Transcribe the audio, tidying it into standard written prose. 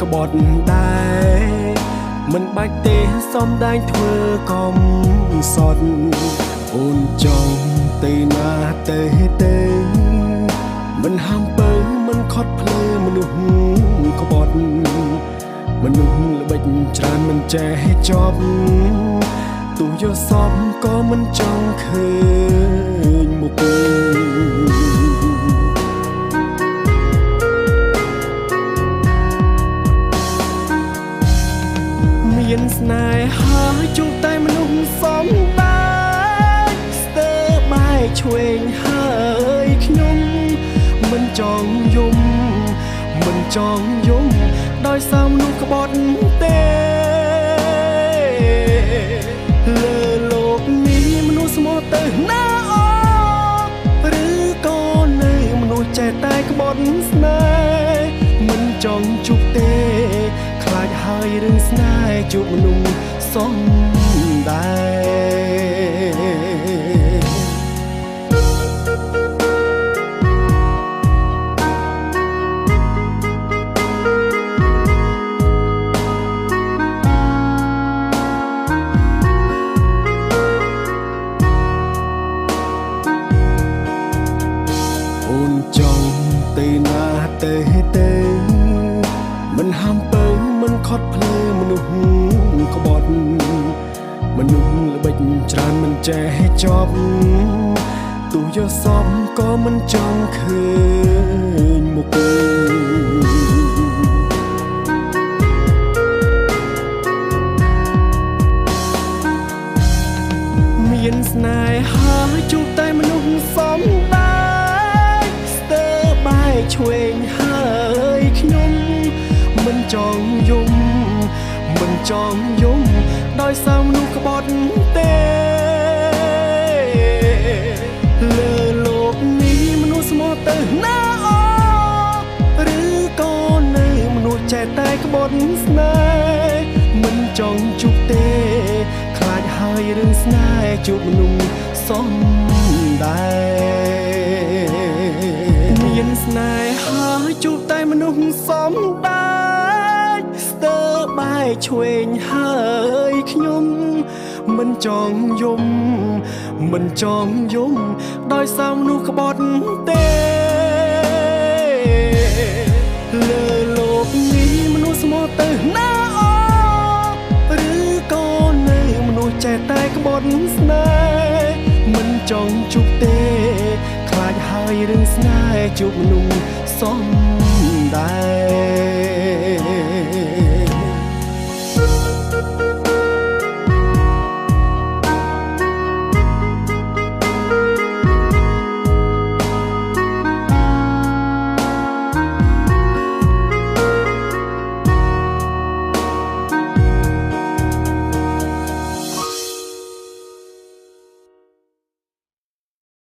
ក្បត់ដែរមិនបាច់ទេសំដែងធ្វើកំសត់អូនចង់ទៅណាទេមិនហាំពើមិនខត់ភ្លើមនុស្សក្បត់មនុស្សល្បិចច្រើនមិនចេះចប់ទោះយកសពក៏មិនចង់ឃើញមុខមានស្នេហាជួបតែមនុស្សសំដែរស្ទើរបែកឆ្វេងហើយខ្ញុំមិនចង់យំមិនចង់យំដោយសារមនុស្សក្បត់ទេលើលោកនេះមនុស្សស្មោះទៅណាអឬក៏នៅមនុស្សចេះតែក្បត់ស្នេហ៍មិនចង់ជួបទេខ្លាចហើយរឿងស្នេហ៍ជួបមនុស្សសំដែរអូនចង់ទៅណាទេមិនហាំពើមិនខត់ភ្លើមនុស្សក្បត់មនុស្សល្បិចច្រើនមិនចេះចប់ទោះយកសពក៏មិនចង់ឃើញមុខមានស្នេហាជួបតែមនុស្សសំដែរស្ទើរបែកឆ្វេងហើយខ្ញុំមិនចង់យំមិនចង់យំដោយសារមនុស្សក្បត់ទេលើលោកនេះមនុស្សស្មោះទៅណាអឬក៏នៅមនុស្សចេះតែក្បត់ស្នេហ៍មិនចង់ជួបទេខ្លាចហើយរឿងស្នេហ៍ជួបមនុស្សសំដែរមានស្នេហាជួបតែមនុស្សសំដែរស្ទើរបែកឆ្វេងហើយខ្ញុំមិនចង់យំមិនចង់យំដោយសារមនុស្សក្បត់ទេលើលោកនេះមនុស្សស្មោះទៅណាឬក៏នៅមនុស្សចេះតែក្បត់ស្នេហ៍មិនចង់ជួបទេខ្លាចហើយរឿងស្នេហ៍ជួបមនុស្សសំ